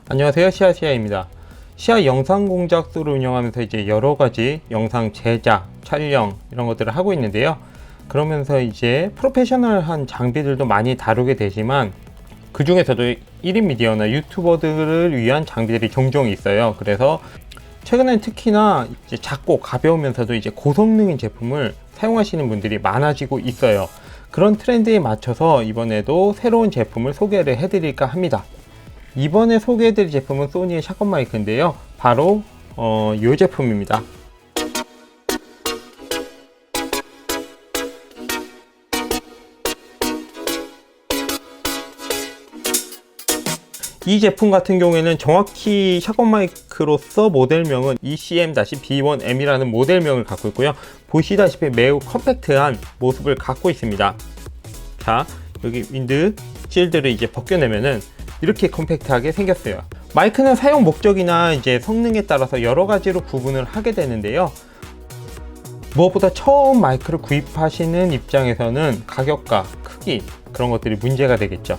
안녕하세요, 시아시아입니다. 시아 영상 공작소를 운영하면서 이제 여러 가지 영상 제작, 촬영 이런 것들을 하고 있는데요. 그러면서 이제 프로페셔널한 장비들도 많이 다루게 되지만 그 중에서도 1인 미디어나 유튜버들을 위한 장비들이 종종 있어요. 그래서 최근엔 특히나 이제 작고 가벼우면서도 이제 고성능인 제품을 사용하시는 분들이 많아지고 있어요. 그런 트렌드에 맞춰서 이번에도 새로운 제품을 소개를 해드릴까 합니다. 이번에 소개해드릴 제품은 소니의 샷건 마이크인데요. 바로 이 제품입니다. 이 제품 같은 경우에는 정확히 샷건 마이크로서 모델명은 ECM-B1M이라는 모델명을 갖고 있고요. 보시다시피 매우 컴팩트한 모습을 갖고 있습니다. 자, 여기 윈드 실드를 이제 벗겨내면은 이렇게 컴팩트하게 생겼어요. 마이크는 사용 목적이나 이제 성능에 따라서 여러 가지로 구분을 하게 되는데요. 무엇보다 처음 마이크를 구입하시는 입장에서는 가격과 크기 그런 것들이 문제가 되겠죠.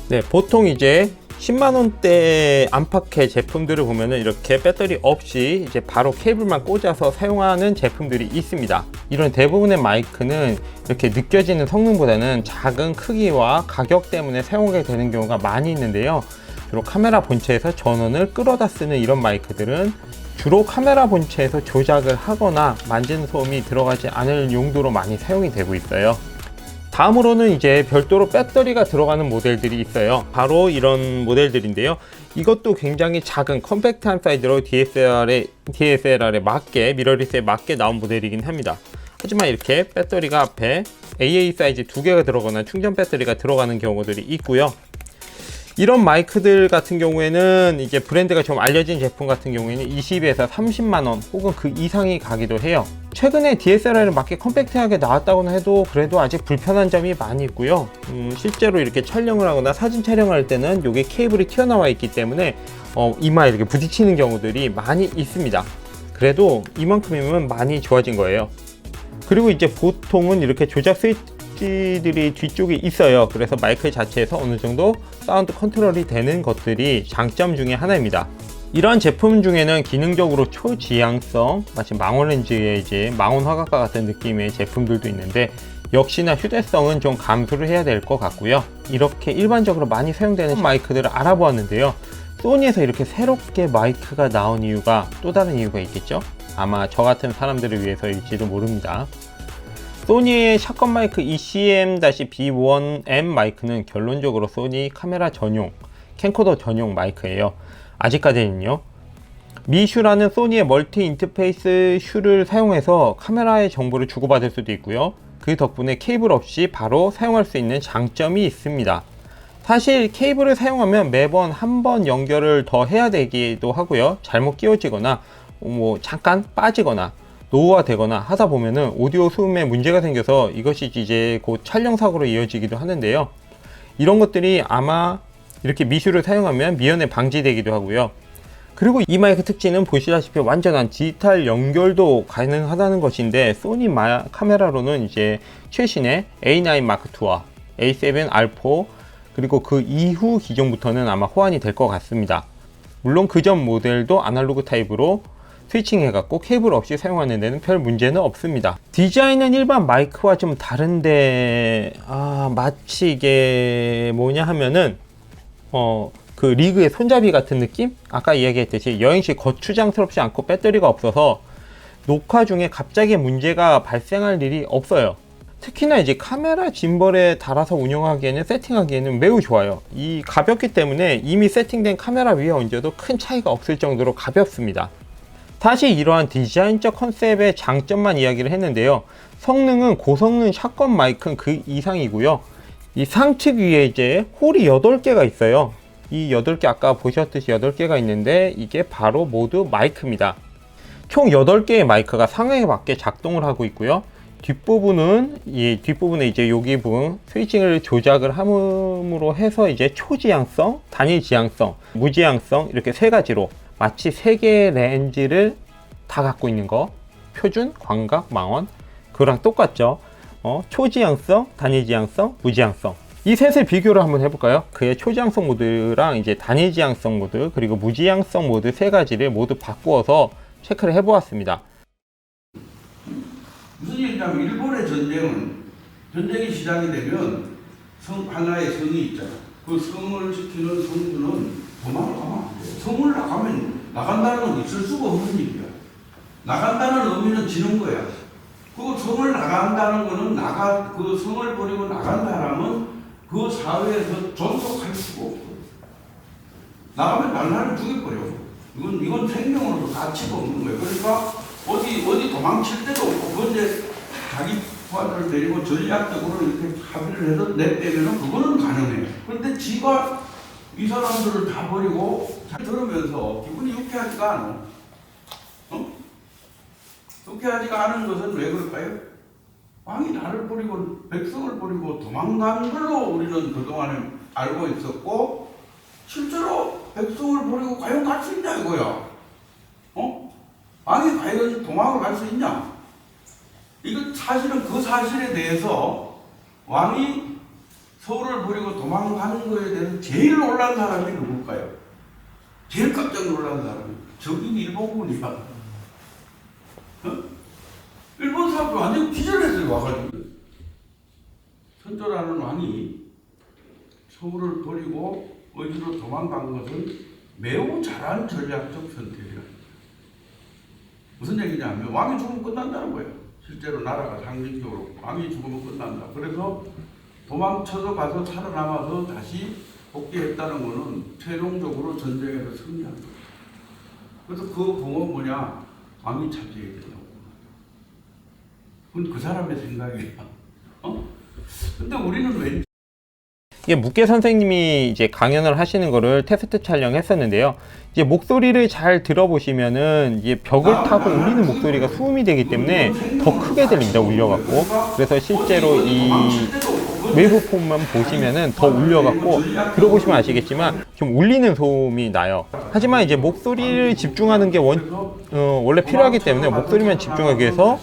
네, 보통 이제 10만원대 안팎의 제품들을 보면은 이렇게 배터리 없이 이제 바로 케이블만 꽂아서 사용하는 제품들이 있습니다. 이런 대부분의 마이크는 이렇게 느껴지는 성능보다는 작은 크기와 가격 때문에 사용하게 되는 경우가 많이 있는데요. 주로 카메라 본체에서 전원을 끌어다 쓰는 이런 마이크들은 주로 카메라 본체에서 조작을 하거나 만지는 소음이 들어가지 않을 용도로 많이 사용이 되고 있어요. 다음으로는 이제 별도로 배터리가 들어가는 모델들이 있어요. 바로 이런 모델들인데요. 이것도 굉장히 작은 컴팩트한 사이즈로 DSLR에 맞게, 미러리스에 맞게 나온 모델이긴 합니다. 하지만 이렇게 배터리가 앞에 AA 사이즈 2개가 들어가거나 충전 배터리가 들어가는 경우들이 있고요. 이런 마이크들 같은 경우에는 이제 브랜드가 좀 알려진 제품 같은 경우에는 20에서 30만원 혹은 그 이상이 가기도 해요. 최근에 DSLR에 맞게 컴팩트하게 나왔다고는 해도 그래도 아직 불편한 점이 많이 있고요. 실제로 이렇게 촬영을 하거나 사진 촬영을 할 때는 이게 케이블이 튀어나와 있기 때문에 이마에 이렇게 부딪히는 경우들이 많이 있습니다. 그래도 이만큼이면 많이 좋아진 거예요. 그리고 이제 보통은 이렇게 조작 스위치들이 뒤쪽에 있어요. 그래서 마이크 자체에서 어느 정도 사운드 컨트롤이 되는 것들이 장점 중에 하나입니다. 이러한 제품 중에는 기능적으로 초지향성, 마치 망원렌즈의 이제 망원 화각과 같은 느낌의 제품들도 있는데 역시나 휴대성은 좀 감수를 해야 될 것 같고요. 이렇게 일반적으로 많이 사용되는 마이크들을 알아보았는데요. 소니에서 이렇게 새롭게 마이크가 나온 이유가 또 다른 이유가 있겠죠? 아마 저 같은 사람들을 위해서일지도 모릅니다. 소니의 샷건 마이크 ECM-B1M 마이크는 결론적으로 소니 카메라 전용, 캠코더 전용 마이크예요. 아직까지는요. 미슈라는 소니의 멀티 인터페이스 슈를 사용해서 카메라의 정보를 주고받을 수도 있고요. 그 덕분에 케이블 없이 바로 사용할 수 있는 장점이 있습니다. 사실 케이블을 사용하면 매번 한 번 연결을 더 해야 되기도 하고요. 잘못 끼워지거나 잠깐 빠지거나 노후화되거나 하다 보면은 오디오 소음에 문제가 생겨서 이것이 이제 곧 촬영 사고로 이어지기도 하는데요. 이런 것들이 아마 이렇게 미슈를 사용하면 미연에 방지되기도 하고요. 그리고 이 마이크 특징은 보시다시피 완전한 디지털 연결도 가능하다는 것인데 소니 카메라로는 이제 최신의 A9 마크2와 A7 R4 그리고 그 이후 기종부터는 아마 호환이 될 것 같습니다. 물론 그 전 모델도 아날로그 타입으로 스위칭 해갖고 케이블 없이 사용하는 데는 별 문제는 없습니다. 디자인은 일반 마이크와 좀 다른데 마치 이게 뭐냐 하면은 그 리그의 손잡이 같은 느낌? 아까 이야기했듯이 여행시 거추장스럽지 않고 배터리가 없어서 녹화 중에 갑자기 문제가 발생할 일이 없어요. 특히나 이제 카메라 짐벌에 달아서 운영하기에는 세팅하기에는 매우 좋아요. 이 가볍기 때문에 이미 세팅된 카메라 위에 얹어도 큰 차이가 없을 정도로 가볍습니다. 다시 이러한 디자인적 컨셉의 장점만 이야기를 했는데요. 성능은 고성능 샷건 마이크는 그 이상이고요. 이 상측 위에 이제 홀이 8개가 있어요. 이 8개 아까 보셨듯이 8개가 있는데 이게 바로 모두 마이크입니다. 총 8개의 마이크가 상황에 맞게 작동을 하고 있고요. 뒷부분에 이제 여기 부분 스위칭을 조작을 함으로 해서 이제 초지향성, 단일 지향성, 무지향성 이렇게 세 가지로 마치 3개의 렌즈를 다 갖고 있는 거. 표준, 광각, 망원 그거랑 똑같죠. 초지향성, 단일 지향성, 무지향성 이 셋을 비교를 한번 해볼까요? 그의 초지향성 모드랑 이제 단일지향성 모드 그리고 무지향성 모드 세 가지를 모두 바꾸어서 체크를 해보았습니다. 무슨 얘기냐면 일본의 전쟁이 시작이 되면 하나의 성이 있잖아. 그 성을 지키는 성주는 도망을 가면 안 돼. 성을 나간다는 건 있을 수가 없는 일이야. 나간다는 의미는 지는 거야. 그 성을 나간다는 거는 그 성을 버리고 나간 사람은 그 사회에서 존속할 수가 없어. 나가면 날라를 죽여버려. 이건 생명으로도 가치가 없는 거예요. 그러니까 어디 도망칠 때도 없고, 그런데 자기 부하들을 데리고 전략적으로 이렇게 합의를 해서 내빼면은 그거는 가능해. 그런데 지가 이 사람들을 다 버리고 잘 들으면서 기분이 유쾌하지가 않아. 유쾌하지가 않은 것은 왜 그럴까요? 왕이 나를 버리고 백성을 버리고 도망간 걸로 우리는 그동안에 알고 있었고, 실제로 백성을 버리고 과연 갈 수 있냐 이거야. 왕이 과연 도망을 갈 수 있냐? 이거 사실은 그 사실에 대해서 왕이 서울을 버리고 도망가는 거에 대해서 제일 놀란 사람이 누굴까요? 제일 깜짝 놀란 사람이 적인 일본군이야. 일본 사람들 완전 기절했어요. 와가지고 선조라는 왕이 서울을 버리고 어디로 도망간 것은 매우 잘한 전략적 선택이라. 무슨 얘기냐면 왕이 죽으면 끝난다는 거예요. 실제로 나라가 상징적으로 왕이 죽으면 끝난다. 그래서 도망쳐서 가서 살아남아서 다시 복귀했다는 것은 최종적으로 전쟁에서 승리한 거예요. 그래서 그 공은 뭐냐? 왕이 차지해야 된다고. 그건 그 사람의 생각이야. 근데 우리는 왜? 이게 묵계 선생님이 이제 강연을 하시는 거를 테스트 촬영했었는데요. 이제 목소리를 잘 들어보시면은 이제 벽을 타고 울리는 목소리가 수음이 되기 때문에 더 크게 들립니다. 울려갖고. 그래서 실제로 이 웨이브폼만 보시면은 더 울려갖고 들어보시면 아시겠지만 좀 울리는 소음이 나요. 하지만 이제 목소리를 집중하는 게 원래 필요하기 때문에 목소리만 집중하기 위해서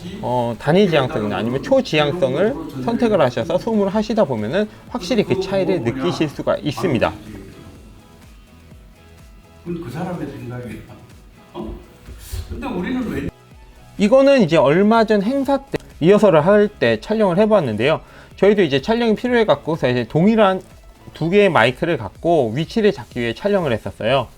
단일지향성이나 아니면 초지향성을 선택을 하셔서 소음을 하시다 보면은 확실히 그 차이를 느끼실 수가 있습니다. 그 사람의 생각이야. 근데 우리는 왜? 이거는 이제 얼마 전 행사 때 리허설을 할 때 촬영을 해봤는데요. 저희도 이제 촬영이 필요해 갖고 이제 동일한 두 개의 마이크를 갖고 위치를 잡기 위해 촬영을 했었어요.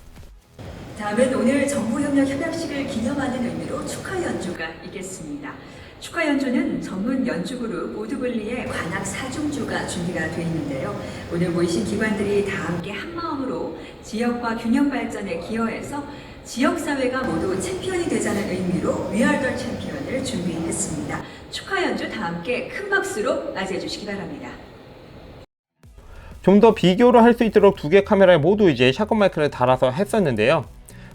다음은 오늘 정부협력 협약식을 기념하는 의미로 축하 연주가 있겠습니다. 축하 연주는 전문 연주그룹 오드블리의 관악 사중주가 준비가 되어 있는데요. 오늘 모이신 기관들이 다 함께 한마음으로 지역과 균형 발전에 기여해서 지역사회가 모두 챔피언이 되자는 의미로 We Are The Champion을 준비했습니다. 축하 연주 다 함께 큰 박수로 맞이해 주시기 바랍니다. 좀 더 비교를 할 수 있도록 두 개 카메라에 모두 이제 샷건 마이크를 달아서 했었는데요.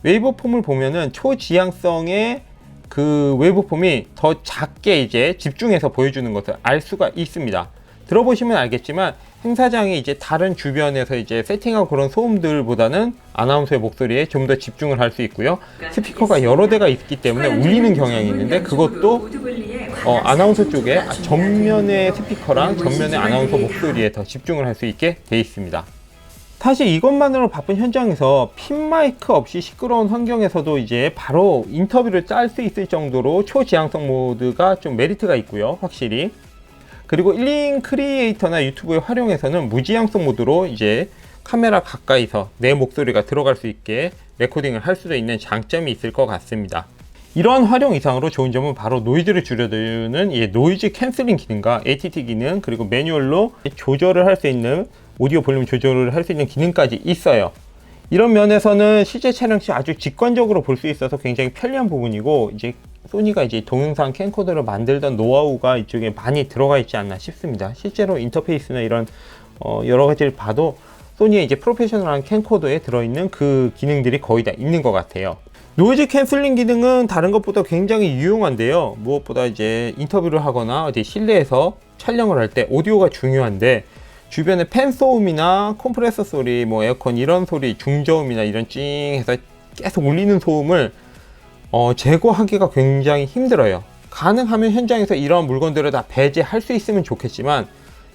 웨이브폼을 보면은 초지향성의 그 웨이브폼이 더 작게 이제 집중해서 보여주는 것을 알 수가 있습니다. 들어보시면 알겠지만 행사장이 이제 다른 주변에서 이제 세팅하고 그런 소음들보다는 아나운서의 목소리에 좀 더 집중을 할 수 있고요. 스피커가 여러 대가 있기 때문에 울리는 경향이 있는데 그것도 아나운서 쪽에 전면의 스피커랑 전면의 아나운서 목소리에 더 집중을 할 수 있게 되어 있습니다. 사실 이것만으로 바쁜 현장에서 핀 마이크 없이 시끄러운 환경에서도 이제 바로 인터뷰를 짤 수 있을 정도로 초지향성 모드가 좀 메리트가 있고요. 확실히. 그리고 1인 크리에이터나 유튜브에 활용해서는 무지향성 모드로 이제 카메라 가까이서 내 목소리가 들어갈 수 있게 레코딩을 할 수도 있는 장점이 있을 것 같습니다. 이러한 활용 이상으로 좋은 점은 바로 노이즈를 줄여드는 이 노이즈 캔슬링 기능과 ATT 기능, 그리고 매뉴얼로 조절을 할 수 있는 오디오 볼륨 조절을 할 수 있는 기능까지 있어요. 이런 면에서는 실제 촬영 시 아주 직관적으로 볼 수 있어서 굉장히 편리한 부분이고, 이제 소니가 이제 동영상 캠코더를 만들던 노하우가 이쪽에 많이 들어가 있지 않나 싶습니다. 실제로 인터페이스나 이런 여러 가지를 봐도 소니의 이제 프로페셔널한 캠코더에 들어있는 그 기능들이 거의 다 있는 것 같아요. 노이즈 캔슬링 기능은 다른 것보다 굉장히 유용한데요. 무엇보다 이제 인터뷰를 하거나 어디 실내에서 촬영을 할 때 오디오가 중요한데, 주변에 팬 소음이나 컴프레서 소리, 뭐 에어컨 이런 소리, 중저음이나 이런 찡해서 계속 울리는 소음을 제거하기가 굉장히 힘들어요. 가능하면 현장에서 이런 물건들을 다 배제할 수 있으면 좋겠지만,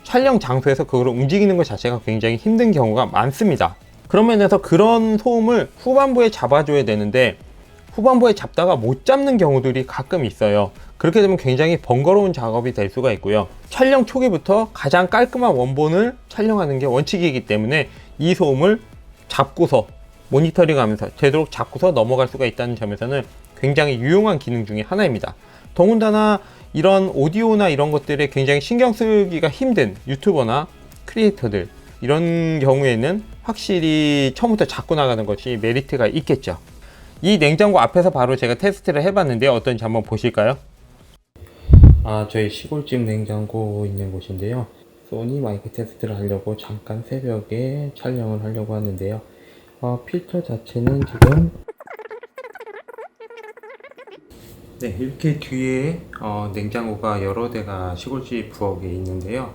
촬영 장소에서 그걸 움직이는 것 자체가 굉장히 힘든 경우가 많습니다. 그런 면에서 그런 소음을 후반부에 잡아줘야 되는데 후반부에 잡다가 못 잡는 경우들이 가끔 있어요. 그렇게 되면 굉장히 번거로운 작업이 될 수가 있고요. 촬영 초기부터 가장 깔끔한 원본을 촬영하는 게 원칙이기 때문에 이 소음을 잡고서 모니터링하면서 되도록 잡고서 넘어갈 수가 있다는 점에서는 굉장히 유용한 기능 중에 하나입니다. 더군다나 이런 오디오나 이런 것들에 굉장히 신경 쓰기가 힘든 유튜버나 크리에이터들 이런 경우에는 확실히 처음부터 잡고 나가는 것이 메리트가 있겠죠. 이 냉장고 앞에서 바로 제가 테스트를 해봤는데 어떤지 한번 보실까요? 저희 시골집 냉장고 있는 곳인데요. 소니 마이크 테스트를 하려고 잠깐 새벽에 촬영을 하려고 하는데요. 필터 자체는 지금 네, 이렇게 뒤에 냉장고가 여러 대가 시골집 부엌에 있는데요.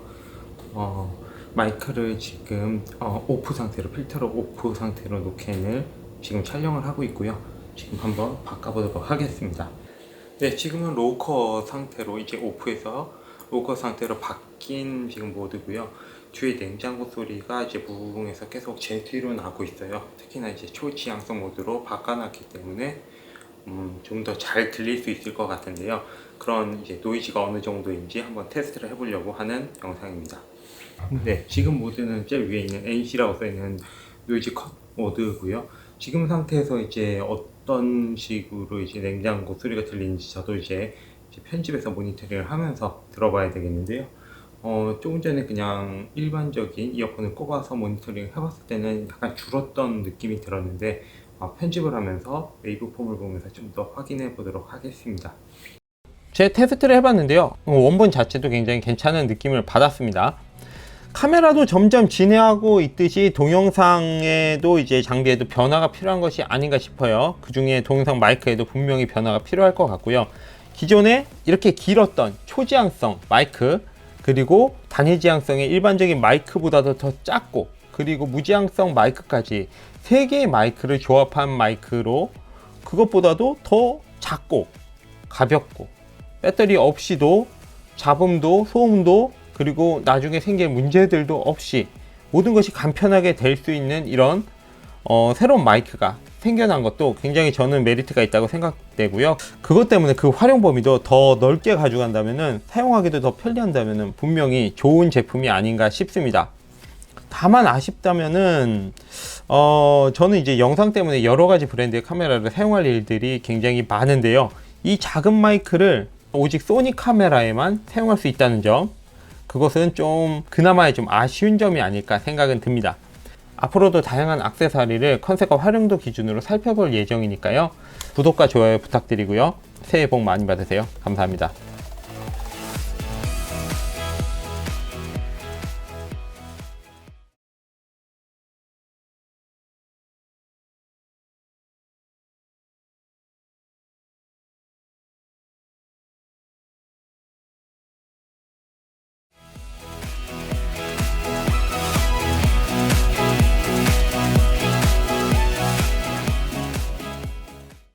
마이크를 지금 오프 상태로, 필터를 오프 상태로 놓캔을 지금 촬영을 하고 있고요. 지금 한번 바꿔보도록 하겠습니다. 네, 지금은 로커 상태로 이제 오프해서 로커 상태로 바뀐 지금 모드고요. 뒤에 냉장고 소리가 이제 무궁에서 계속 제 뒤로 나고 있어요. 특히나 이제 초지향성 모드로 바꿔놨기 때문에 좀 더 잘 들릴 수 있을 것 같은데요. 그런 이제 노이즈가 어느 정도인지 한번 테스트를 해보려고 하는 영상입니다. 네, 지금 모드는 제일 위에 있는 NC라고 써있는 노이즈 컷 모드고요. 지금 상태에서 이제 어떤 식으로 이제 냉장고 소리가 들리는지 저도 이제 편집해서 모니터링을 하면서 들어봐야 되겠는데요. 조금 전에 그냥 일반적인 이어폰을 꼽아서 모니터링을 해봤을 때는 약간 줄었던 느낌이 들었는데 편집을 하면서 웨이브폼을 보면서 좀 더 확인해 보도록 하겠습니다. 제 테스트를 해봤는데요. 원본 자체도 굉장히 괜찮은 느낌을 받았습니다. 카메라도 점점 진행하고 있듯이 동영상에도 이제 장비에도 변화가 필요한 것이 아닌가 싶어요. 그 중에 동영상 마이크에도 분명히 변화가 필요할 것 같고요. 기존에 이렇게 길었던 초지향성 마이크 그리고 단위지향성의 일반적인 마이크보다도 더 작고 그리고 무지향성 마이크까지 3개의 마이크를 조합한 마이크로 그것보다도 더 작고 가볍고 배터리 없이도 잡음도 소음도 그리고 나중에 생길 문제들도 없이 모든 것이 간편하게 될 수 있는 이런 새로운 마이크가 생겨난 것도 굉장히 저는 메리트가 있다고 생각되고요. 그것 때문에 그 활용 범위도 더 넓게 가져간다면은 사용하기도 더 편리한다면은 분명히 좋은 제품이 아닌가 싶습니다. 다만 아쉽다면은 저는 이제 영상 때문에 여러 가지 브랜드의 카메라를 사용할 일들이 굉장히 많은데요. 이 작은 마이크를 오직 소니 카메라에만 사용할 수 있다는 점, 그것은 좀 그나마 좀 아쉬운 점이 아닐까 생각은 듭니다. 앞으로도 다양한 액세서리를 컨셉과 활용도 기준으로 살펴볼 예정이니까요. 구독과 좋아요 부탁드리고요. 새해 복 많이 받으세요. 감사합니다.